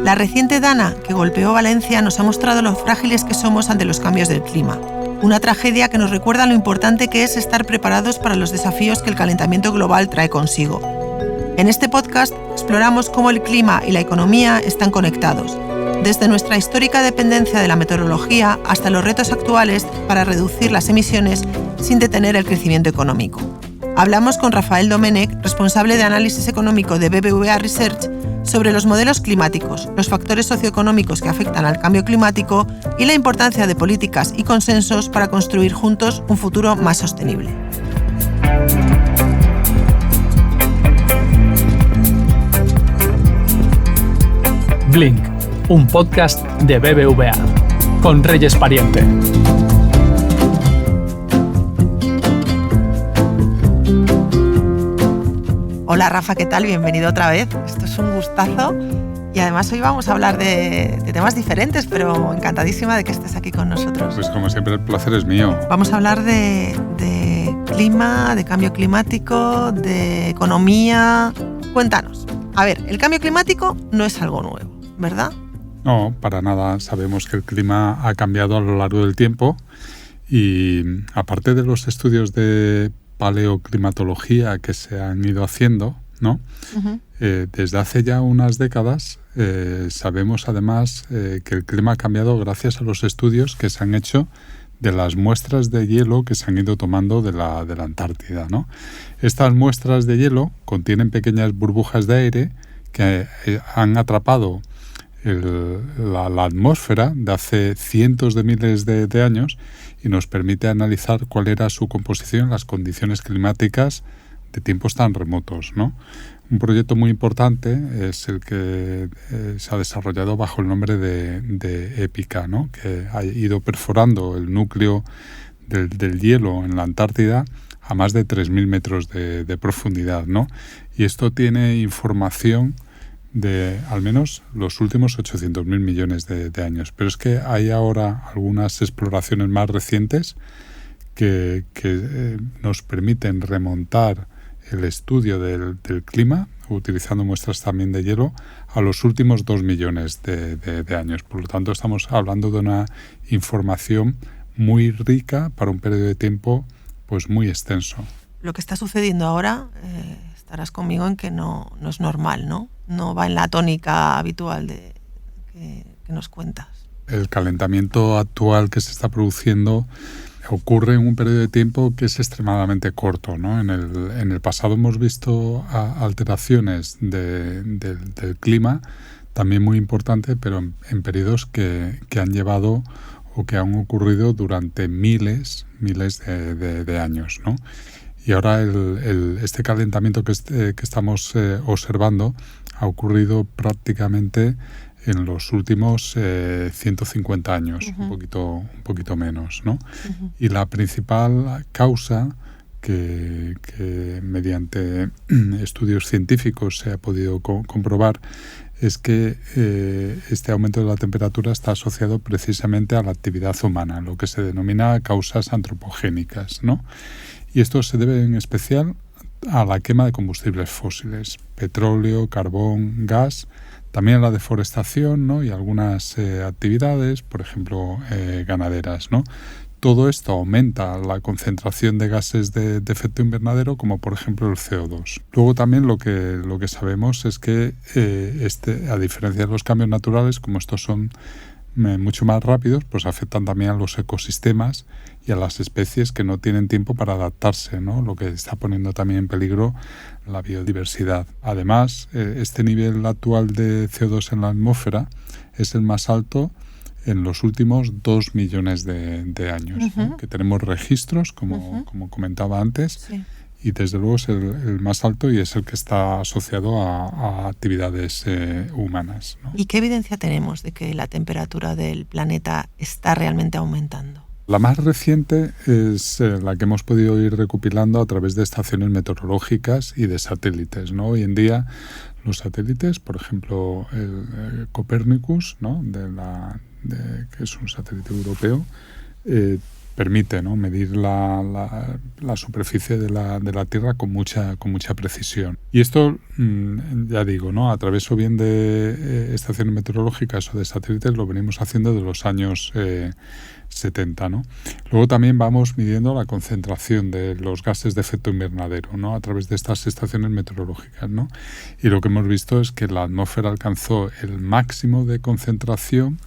La reciente Dana, que golpeó Valencia, nos ha mostrado lo frágiles que somos ante los cambios del clima. Una tragedia que nos recuerda lo importante que es estar preparados para los desafíos que el calentamiento global trae consigo. En este podcast exploramos cómo el clima y la economía están conectados, desde nuestra histórica dependencia de la meteorología hasta los retos actuales para reducir las emisiones sin detener el crecimiento económico. Hablamos con Rafael Domènech, responsable de análisis económico de BBVA Research, sobre los modelos climáticos, los factores socioeconómicos que afectan al cambio climático y la importancia de políticas y consensos para construir juntos un futuro más sostenible. Blink, un podcast de BBVA, con Reyes Pariente. Hola Rafa, ¿qué tal? Bienvenido otra vez. Esto es un gustazo y además hoy vamos a hablar de temas diferentes, pero encantadísima de que estés aquí con nosotros. Pues como siempre el placer es mío. Vamos a hablar de clima, de cambio climático, de economía. Cuéntanos. A ver, el cambio climático no es algo nuevo, ¿verdad? No, para nada. Sabemos que el clima ha cambiado a lo largo del tiempo y aparte de los estudios de paleoclimatología que se han ido haciendo, ¿no? Uh-huh. Desde hace ya unas décadas sabemos además que el clima ha cambiado gracias a los estudios que se han hecho de las muestras de hielo que se han ido tomando de la Antártida, ¿no? Estas muestras de hielo contienen pequeñas burbujas de aire que han atrapado la atmósfera de hace cientos de miles de años y nos permite analizar cuál era su composición en las condiciones climáticas de tiempos tan remotos, ¿no? Un proyecto muy importante es el que se ha desarrollado bajo el nombre de EPICA, ¿no? Que ha ido perforando el núcleo del hielo en la Antártida a más de 3.000 metros de profundidad, ¿no? Y esto tiene información de al menos los últimos 800.000 millones de años. Pero es que hay ahora algunas exploraciones más recientes que nos permiten remontar el estudio del clima, utilizando muestras también de hielo, a los últimos 2 millones de años. Por lo tanto, estamos hablando de una información muy rica para un periodo de tiempo pues muy extenso. Lo que está sucediendo ahora, estarás conmigo en que no es normal, ¿no? No va en la tónica habitual que nos cuentas. El calentamiento actual que se está produciendo ocurre en un periodo de tiempo que es extremadamente corto, ¿no? En el pasado hemos visto alteraciones del clima también muy importantes, pero en periodos que han llevado o que han ocurrido durante miles de años, ¿no? Y ahora este calentamiento que estamos observando ha ocurrido prácticamente en los últimos 150 años, uh-huh. un poquito menos, ¿no? Uh-huh. Y la principal causa que mediante estudios científicos se ha podido comprobar es que este aumento de la temperatura está asociado precisamente a la actividad humana, lo que se denomina causas antropogénicas, ¿no? Y esto se debe en especial a la quema de combustibles fósiles, petróleo, carbón, gas, también a la deforestación, ¿no? Y algunas actividades, por ejemplo, ganaderas, ¿no? Todo esto aumenta la concentración de gases de efecto invernadero, como por ejemplo el CO2. Luego también lo que sabemos es que a diferencia de los cambios naturales, como estos son mucho más rápidos, pues afectan también a los ecosistemas y a las especies que no tienen tiempo para adaptarse, ¿no? Lo que está poniendo también en peligro la biodiversidad. Además, este nivel actual de CO2 en la atmósfera es el más alto en los últimos 2 millones de años, uh-huh. ¿no? Que tenemos registros, como comentaba antes, sí. Y desde luego es el más alto y es el que está asociado a actividades humanas, ¿no? ¿Y qué evidencia tenemos de que la temperatura del planeta está realmente aumentando? La más reciente es la que hemos podido ir recopilando a través de estaciones meteorológicas y de satélites, ¿no? Hoy en día los satélites, por ejemplo el Copernicus, ¿no? que es un satélite europeo, permite, ¿no?, medir la superficie de la Tierra con mucha precisión. Y esto, ya digo, ¿no?, a través o bien de estaciones meteorológicas o de satélites lo venimos haciendo de los años 70, ¿no? Luego también vamos midiendo la concentración de los gases de efecto invernadero, ¿no?, a través de estas estaciones meteorológicas, ¿no? Y lo que hemos visto es que la atmósfera alcanzó el máximo de concentración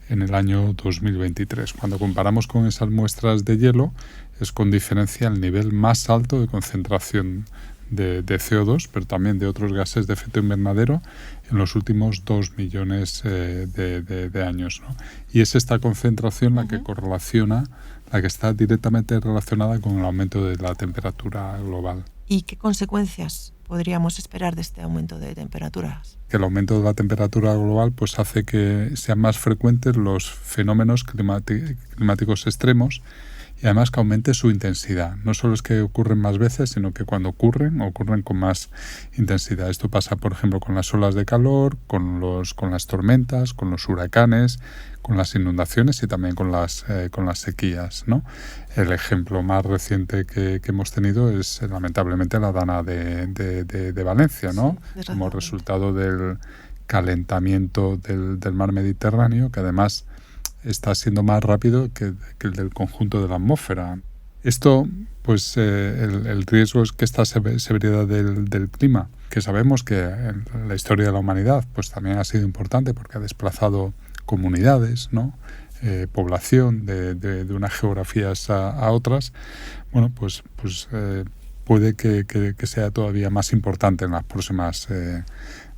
en el año 2023. Cuando comparamos con esas muestras de hielo, es con diferencia el nivel más alto de concentración de CO2, pero también de otros gases de efecto invernadero en los últimos 2 millones de años, ¿no? Y es esta concentración la que la que está directamente relacionada con el aumento de la temperatura global. ¿Y qué consecuencias podríamos esperar de este aumento de temperaturas? Que el aumento de la temperatura global pues hace que sean más frecuentes los fenómenos climáticos extremos y además que aumente su intensidad. No solo es que ocurren más veces, sino que cuando ocurren con más intensidad. Esto pasa, por ejemplo, con las olas de calor, con las tormentas, con los huracanes, con las inundaciones y también con las sequías, ¿no? El ejemplo más reciente que hemos tenido es lamentablemente la dana de Valencia, ¿no? Sí, como resultado del calentamiento del mar Mediterráneo, que además está siendo más rápido que el del conjunto de la atmósfera. Esto, pues el riesgo es que esta severidad del clima, que sabemos que en la historia de la humanidad pues también ha sido importante porque ha desplazado comunidades, ¿no?, población de unas geografías a otras, bueno, pues puede que sea todavía más importante en las próximas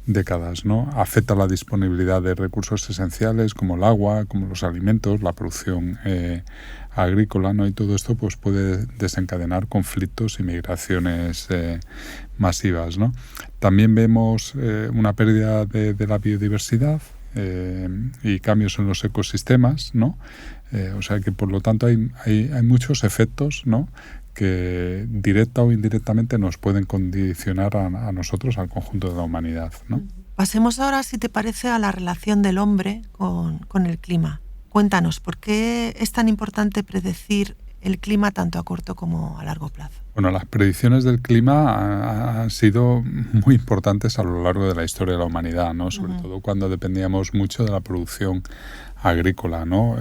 décadas, ¿no? Afecta la disponibilidad de recursos esenciales como el agua, como los alimentos, la producción agrícola, ¿no? Y todo esto pues puede desencadenar conflictos y migraciones masivas, ¿no? También vemos una pérdida de la biodiversidad y cambios en los ecosistemas, ¿no? O sea que por lo tanto hay muchos efectos, ¿no?, que directa o indirectamente nos pueden condicionar a nosotros, al conjunto de la humanidad, ¿no? Pasemos ahora, si te parece, a la relación del hombre con el clima. Cuéntanos, ¿por qué es tan importante predecir el clima tanto a corto como a largo plazo? Bueno, las predicciones del clima han sido muy importantes a lo largo de la historia de la humanidad, ¿no? Sobre todo cuando dependíamos mucho de la producción agrícola, ¿no?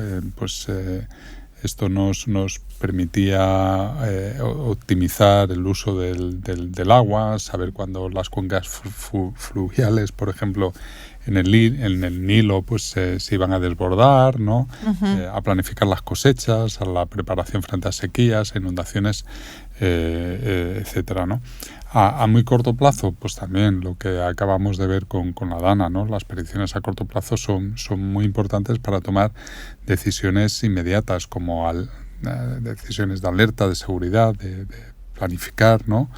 Esto nos permitía optimizar el uso del agua, saber cuándo las cuencas fluviales, por ejemplo, en el Nilo, pues se iban a desbordar, ¿no? A planificar las cosechas, a la preparación frente a sequías, a inundaciones, etcétera, ¿no? A muy corto plazo, pues también lo que acabamos de ver con la dana, ¿no? Las predicciones a corto plazo son muy importantes para tomar decisiones inmediatas, como decisiones de alerta, de seguridad, de planificar, ¿no?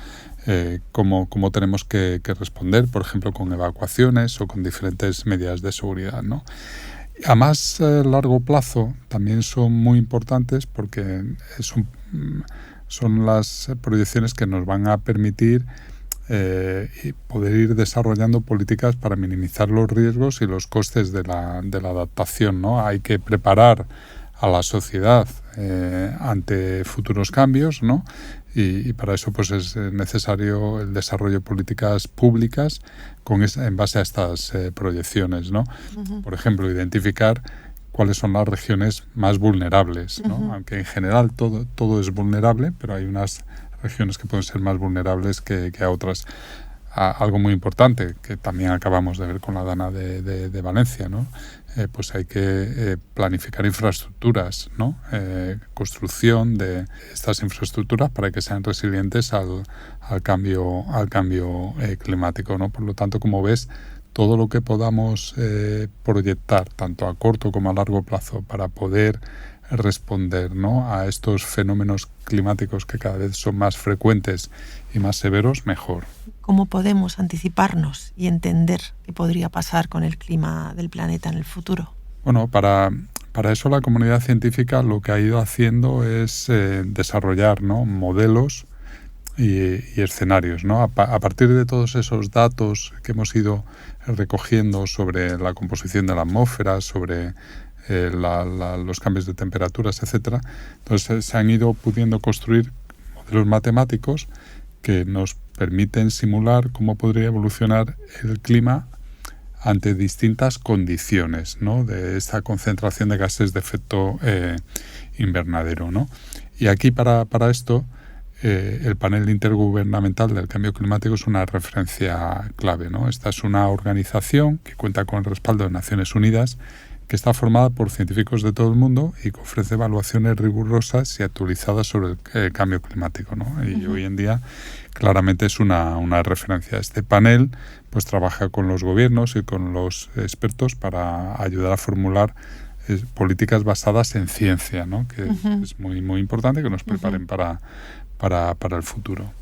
Cómo tenemos que responder, por ejemplo, con evacuaciones o con diferentes medidas de seguridad, ¿no? A más largo plazo también son muy importantes porque son las proyecciones que nos van a permitir poder ir desarrollando políticas para minimizar los riesgos y los costes de la adaptación, ¿no? Hay que preparar a la sociedad ante futuros cambios, ¿no? Y para eso pues es necesario el desarrollo de políticas públicas en base a estas proyecciones, ¿no? Por ejemplo, identificar cuáles son las regiones más vulnerables, ¿no? Aunque en general todo es vulnerable, pero hay unas regiones que pueden ser más vulnerables que a otras. Algo muy importante que también acabamos de ver con la dana de Valencia, ¿no? Pues hay que planificar infraestructuras, ¿no? Construcción de estas infraestructuras para que sean resilientes al cambio climático, ¿no? Por lo tanto, como ves, todo lo que podamos proyectar, tanto a corto como a largo plazo, para poder responder, ¿no?, a estos fenómenos climáticos que cada vez son más frecuentes y más severos, mejor. ¿Cómo podemos anticiparnos y entender qué podría pasar con el clima del planeta en el futuro? Bueno, para eso la comunidad científica lo que ha ido haciendo es desarrollar, ¿no?, modelos y escenarios, ¿no? A partir de todos esos datos que hemos ido recogiendo sobre la composición de la atmósfera, sobre los cambios de temperaturas, etcétera. Entonces se han ido pudiendo construir modelos matemáticos que nos permiten simular cómo podría evolucionar el clima ante distintas condiciones, ¿no?, de esta concentración de gases de efecto invernadero, ¿no? Y aquí para esto el panel intergubernamental del cambio climático es una referencia clave, ¿no? Esta es una organización que cuenta con el respaldo de Naciones Unidas, que está formada por científicos de todo el mundo y que ofrece evaluaciones rigurosas y actualizadas sobre el cambio climático, ¿no? Y hoy en día claramente es una referencia. Este panel pues trabaja con los gobiernos y con los expertos para ayudar a formular políticas basadas en ciencia, ¿no?, que es muy, muy importante que nos preparen para el futuro.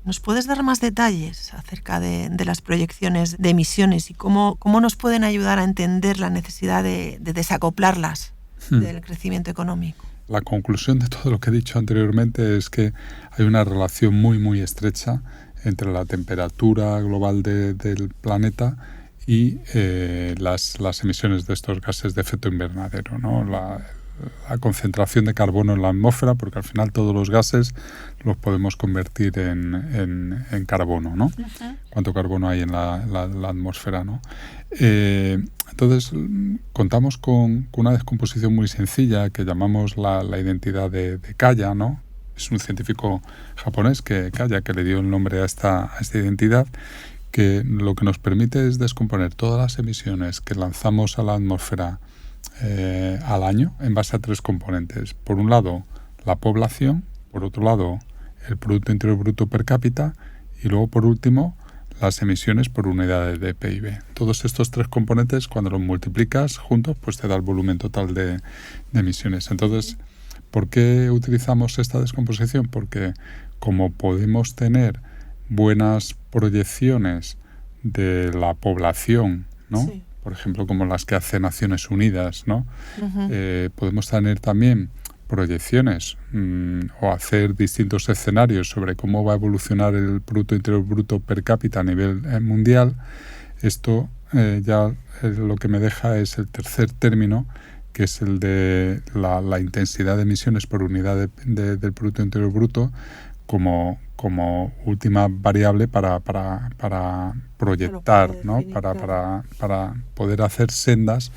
¿Nos puedes dar más detalles acerca de las proyecciones de emisiones y cómo nos pueden ayudar a entender la necesidad de desacoplarlas del crecimiento económico? La conclusión de todo lo que he dicho anteriormente es que hay una relación muy, muy estrecha entre la temperatura global del planeta y las emisiones de estos gases de efecto invernadero, ¿no? La concentración de carbono en la atmósfera, porque al final todos los gases los podemos convertir en carbono, ¿no? Cuánto carbono hay en la atmósfera, ¿no? Entonces, contamos con una descomposición muy sencilla que llamamos la identidad de Kaya, ¿no? Es un científico japonés, Kaya, que le dio el nombre a esta identidad, que lo que nos permite es descomponer todas las emisiones que lanzamos a la atmósfera al año en base a tres componentes. Por un lado, la población, por otro lado, el Producto Interior Bruto per cápita y luego, por último, las emisiones por unidades de PIB. Todos estos tres componentes, cuando los multiplicas juntos, pues te da el volumen total de emisiones. Entonces, ¿por qué utilizamos esta descomposición? Porque como podemos tener buenas proyecciones de la población, ¿no? Sí. Por ejemplo, como las que hace Naciones Unidas, ¿no? Podemos tener también proyecciones o hacer distintos escenarios sobre cómo va a evolucionar el Producto Interior Bruto per cápita a nivel mundial. Esto ya lo que me deja es el tercer término, que es el de la intensidad de emisiones por unidad del Producto Interior Bruto como última variable para proyectar, ¿no? Para poder hacer sendas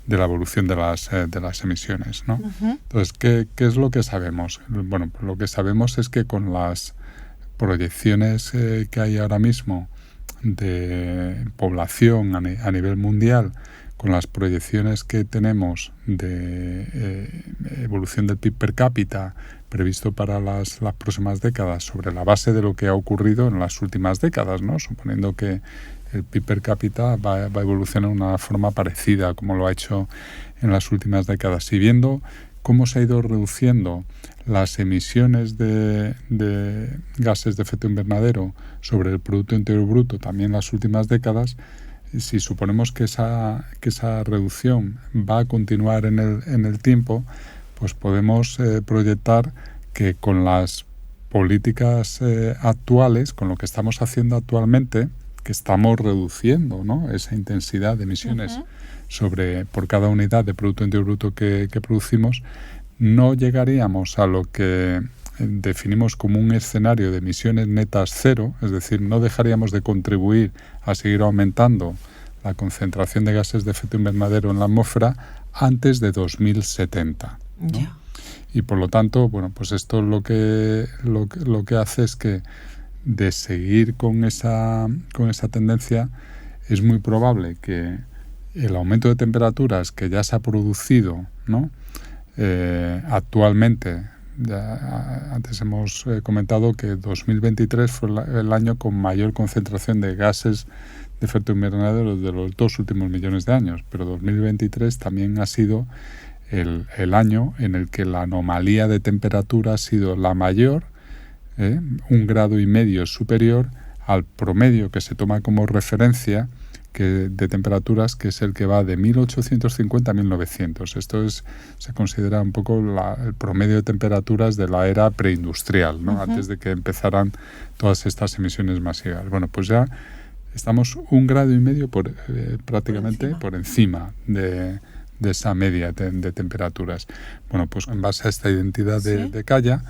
de la evolución de las emisiones, ¿no? Entonces, ¿qué es lo que sabemos? Bueno, pues lo que sabemos es que con las proyecciones que hay ahora mismo de población a nivel mundial, con las proyecciones que tenemos de evolución del PIB per cápita previsto para las próximas décadas sobre la base de lo que ha ocurrido en las últimas décadas, ¿no? Suponiendo que el PIB per cápita va a evolucionar de una forma parecida como lo ha hecho en las últimas décadas. Y viendo cómo se ha ido reduciendo las emisiones de gases de efecto invernadero sobre el Producto Interior Bruto también en las últimas décadas, si suponemos que esa reducción va a continuar en el tiempo, pues podemos proyectar que con las políticas actuales, con lo que estamos haciendo actualmente, que estamos reduciendo, ¿no?, esa intensidad de emisiones por cada unidad de Producto Interior Bruto que producimos, no llegaríamos a lo que definimos como un escenario de emisiones netas cero, es decir, no dejaríamos de contribuir a seguir aumentando la concentración de gases de efecto invernadero en la atmósfera antes de 2070, ¿no? Yeah. Y por lo tanto, bueno, pues esto lo que hace es que de seguir con esa tendencia es muy probable que el aumento de temperaturas que ya se ha producido, ¿no?, actualmente, antes hemos comentado que 2023 fue el año con mayor concentración de gases de efecto invernadero de los 2 últimos millones de años, pero 2023 también ha sido el año en el que la anomalía de temperatura ha sido la mayor, 1,5 grados superior al promedio que se toma como referencia de temperaturas, que es el que va de 1850 a 1900. Esto se considera un poco el promedio de temperaturas de la era preindustrial, ¿no? Antes de que empezaran todas estas emisiones masivas. Bueno, pues ya estamos 1,5 grados prácticamente por encima de de esa media de temperaturas. Bueno, pues en base a esta identidad de Kaya,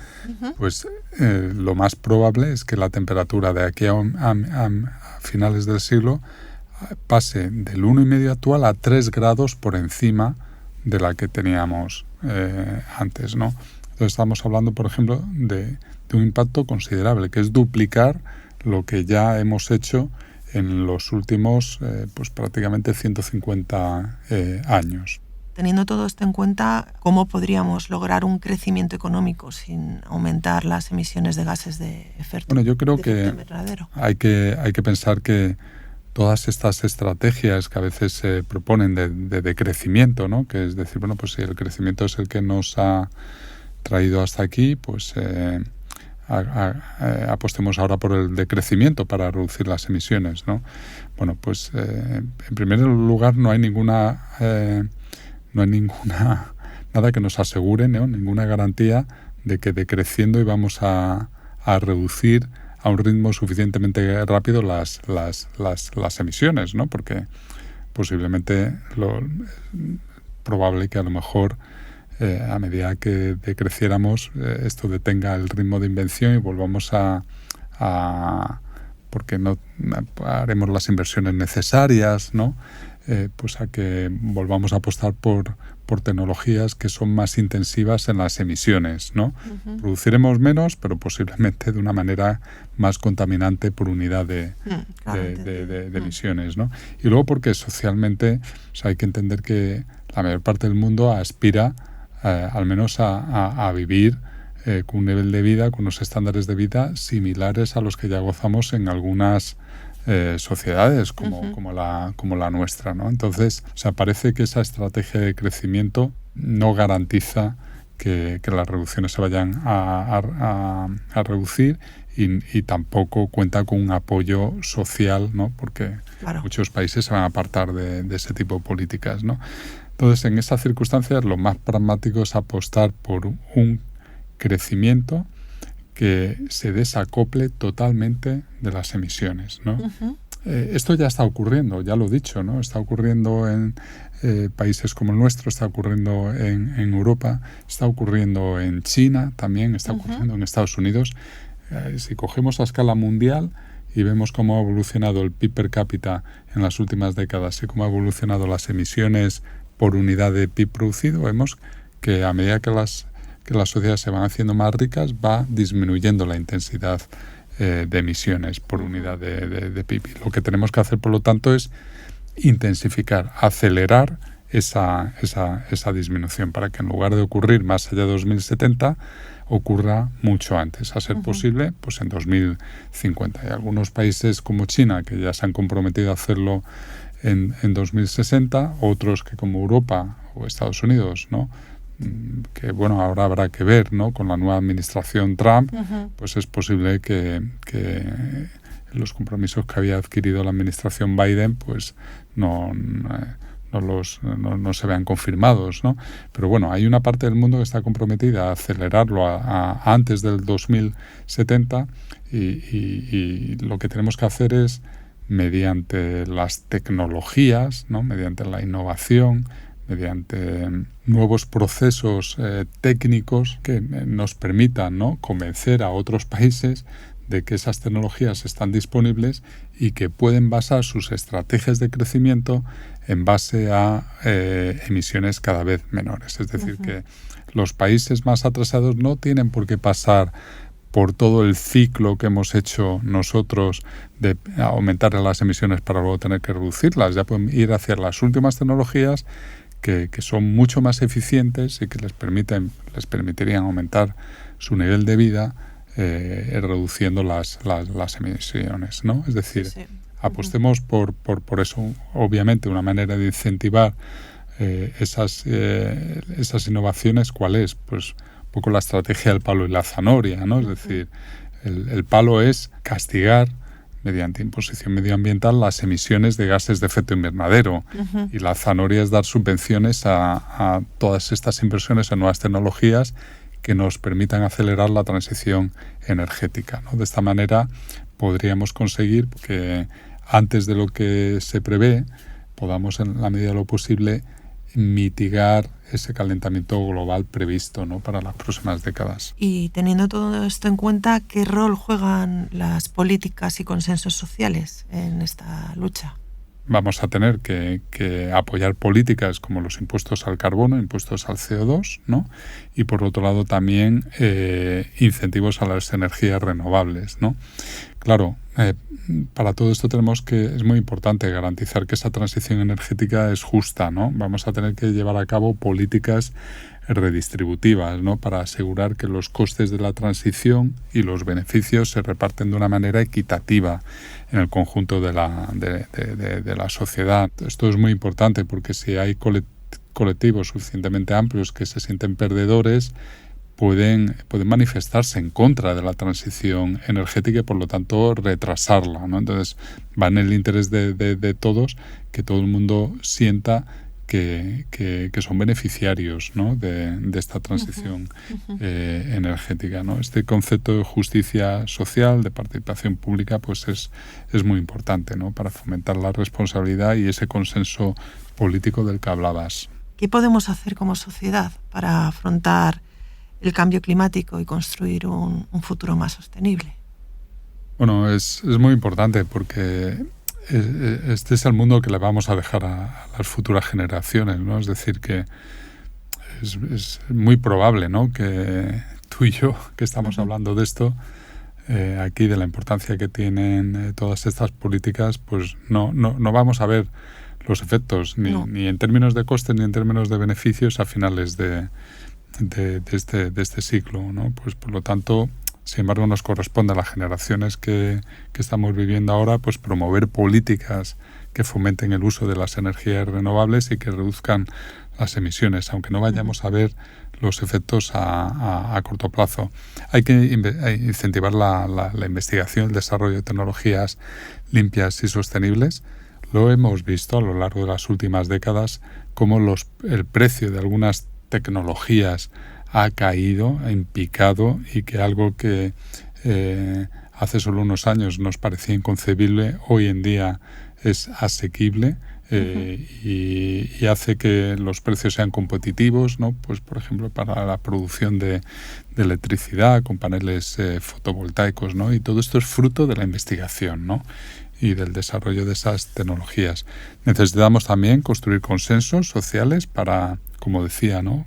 pues lo más probable es que la temperatura de aquí a finales del siglo pase del 1,5 actual a 3 grados por encima de la que teníamos antes, ¿no? Entonces estamos hablando, por ejemplo, de un impacto considerable, que es duplicar lo que ya hemos hecho en los últimos pues prácticamente 150 años. Teniendo todo esto en cuenta, ¿cómo podríamos lograr un crecimiento económico sin aumentar las emisiones de gases de efecto Bueno, yo creo que invernadero? hay que pensar que todas estas estrategias que a veces se proponen de crecimiento, ¿no? Que es decir, bueno, pues si el crecimiento es el que nos ha traído hasta aquí, pues apostemos ahora por el decrecimiento para reducir las emisiones, ¿no? Bueno, pues en primer lugar no hay nada que nos asegure, ¿no? Ninguna garantía de que decreciendo íbamos a reducir a un ritmo suficientemente rápido las emisiones, ¿no? Porque posiblemente probable que a lo mejor a medida que decreciéramos esto detenga el ritmo de invención y volvamos porque no haremos las inversiones necesarias, ¿no? Pues a que volvamos a apostar por tecnologías que son más intensivas en las emisiones, ¿no? Produciremos menos, pero posiblemente de una manera más contaminante por unidad de emisiones, ¿no? Y luego porque socialmente, o sea, hay que entender que la mayor parte del mundo aspira al menos a vivir con un nivel de vida, con unos estándares de vida similares a los que ya gozamos en algunas sociedades como la nuestra, ¿no? Entonces, o sea, parece que esa estrategia de crecimiento no garantiza que las reducciones se vayan a reducir y tampoco cuenta con un apoyo social, ¿no? Porque muchos países se van a apartar de ese tipo de políticas, ¿no? Entonces, en esas circunstancias, lo más pragmático es apostar por un crecimiento que se desacople totalmente de las emisiones, ¿no? Esto ya está ocurriendo, ya lo he dicho, ¿no? Está ocurriendo en países como el nuestro, está ocurriendo en Europa, está ocurriendo en China también, está ocurriendo en Estados Unidos. Si cogemos a escala mundial y vemos cómo ha evolucionado el PIB per cápita en las últimas décadas y cómo ha evolucionado las emisiones por unidad de PIB producido, vemos que a medida que las sociedades se van haciendo más ricas, va disminuyendo la intensidad de emisiones por unidad de PIB. Lo que tenemos que hacer, por lo tanto, es intensificar, acelerar esa disminución para que en lugar de ocurrir más allá de 2070, ocurra mucho antes, a ser posible, pues en 2050. Hay algunos países como China que ya se han comprometido a hacerlo en 2060, otros que como Europa o Estados Unidos, ¿no? Que bueno, ahora habrá que ver, ¿no? Con la nueva administración Trump, pues es posible que los compromisos que había adquirido la administración Biden, pues no se vean confirmados, ¿no? Pero bueno, hay una parte del mundo que está comprometida a acelerarlo a antes del 2070 y lo que tenemos que hacer es, mediante las tecnologías, ¿no? Mediante la innovación, mediante nuevos procesos técnicos que nos permitan, ¿no? Convencer a otros países de que esas tecnologías están disponibles y que pueden basar sus estrategias de crecimiento en base a emisiones cada vez menores. Es decir, que los países más atrasados no tienen por qué pasar por todo el ciclo que hemos hecho nosotros de aumentar las emisiones para luego tener que reducirlas. Ya pueden ir hacia las últimas tecnologías que son mucho más eficientes y que les permitirían aumentar su nivel de vida reduciendo las emisiones, ¿no? Es decir, apostemos por eso. Obviamente, una manera de incentivar esas innovaciones, ¿cuál es? Pues un poco la estrategia del palo y la zanahoria, ¿no? Es decir, el palo es castigar mediante imposición medioambiental las emisiones de gases de efecto invernadero y la zanahoria es dar subvenciones a todas estas inversiones en nuevas tecnologías que nos permitan acelerar la transición energética, ¿no? De esta manera podríamos conseguir que antes de lo que se prevé podamos, en la medida de lo posible, mitigar ese calentamiento global previsto, ¿no?, para las próximas décadas. Y teniendo todo esto en cuenta, ¿qué rol juegan las políticas y consensos sociales en esta lucha? Vamos a tener que apoyar políticas como los impuestos al carbono, impuestos al CO2, ¿no? Y por otro lado también incentivos a las energías renovables, ¿no? Claro, para todo esto es muy importante garantizar que esa transición energética es justa, ¿no? Vamos a tener que llevar a cabo políticas redistributivas, ¿no?, para asegurar que los costes de la transición y los beneficios se reparten de una manera equitativa en el conjunto de la sociedad. Esto es muy importante porque si hay colectivos suficientemente amplios que se sienten perdedores, pueden manifestarse en contra de la transición energética y por lo tanto retrasarla, ¿no? Entonces va en el interés de todos que todo el mundo sienta que son beneficiarios, ¿no?, de esta transición energética, ¿no? Este concepto de justicia social, de participación pública, pues es muy importante, ¿no?, para fomentar la responsabilidad y ese consenso político del que hablabas. ¿Qué podemos hacer como sociedad para afrontar el cambio climático y construir un futuro más sostenible? Bueno, es muy importante porque este es el mundo que le vamos a dejar a las futuras generaciones, ¿no? Es decir, que es muy probable, ¿no?, que tú y yo, que estamos hablando de esto, aquí, de la importancia que tienen todas estas políticas, pues no vamos a ver los efectos, ni en términos de costes ni en términos de beneficios a finales de este ciclo, ¿no? Pues por lo tanto, sin embargo, nos corresponde a las generaciones que estamos viviendo ahora, pues promover políticas que fomenten el uso de las energías renovables y que reduzcan las emisiones, aunque no vayamos a ver los efectos a corto plazo. Hay que incentivar la investigación, el desarrollo de tecnologías limpias y sostenibles. Lo hemos visto a lo largo de las últimas décadas, cómo el precio de algunas tecnologías ha caído, en picado, y que algo que hace solo unos años nos parecía inconcebible, hoy en día es asequible y hace que los precios sean competitivos, ¿no? Pues, por ejemplo, para la producción de electricidad con paneles fotovoltaicos, ¿no? Y todo esto es fruto de la investigación, ¿no?, y del desarrollo de esas tecnologías. Necesitamos también construir consensos sociales para, como decía, ¿no?,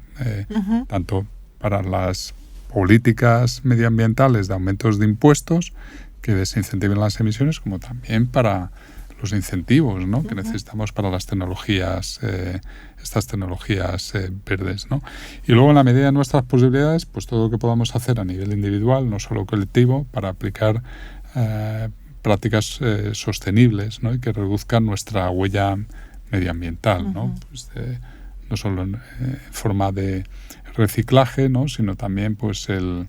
tanto para las políticas medioambientales de aumentos de impuestos que desincentiven las emisiones, como también para los incentivos, ¿no?, que necesitamos para las tecnologías, estas tecnologías verdes, ¿no? Y luego, en la medida de nuestras posibilidades, pues todo lo que podamos hacer a nivel individual, no solo colectivo, para aplicar prácticas sostenibles, ¿no?, y que reduzcan nuestra huella medioambiental, ¿no? Pues no solo en forma de reciclaje, ¿no?, sino también pues el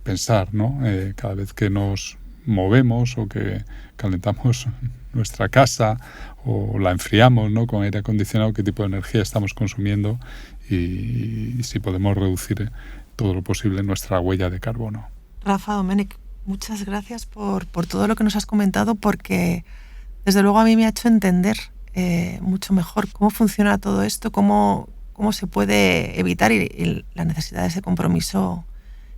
pensar, ¿no?, cada vez que nos movemos o que calentamos nuestra casa o la enfriamos, ¿no?, con aire acondicionado, qué tipo de energía estamos consumiendo y si podemos reducir todo lo posible nuestra huella de carbono. Rafa, Domènec, muchas gracias por todo lo que nos has comentado, porque desde luego a mí me ha hecho entender mucho mejor cómo funciona todo esto, cómo se puede evitar y la necesidad de ese compromiso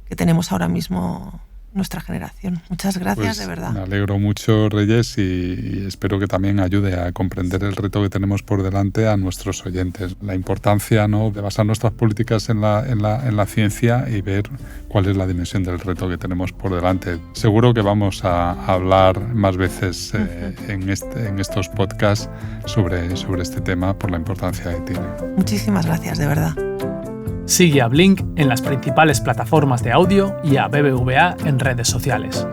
que tenemos ahora mismo nuestra generación. Muchas gracias, pues, de verdad. Me alegro mucho, Reyes, y espero que también ayude a comprender el reto que tenemos por delante a nuestros oyentes. La importancia, ¿no?, de basar nuestras políticas en la ciencia y ver cuál es la dimensión del reto que tenemos por delante. Seguro que vamos a hablar más veces en estos podcasts sobre este tema por la importancia que tiene. Muchísimas gracias, de verdad. Sigue a Blink en las principales plataformas de audio y a BBVA en redes sociales.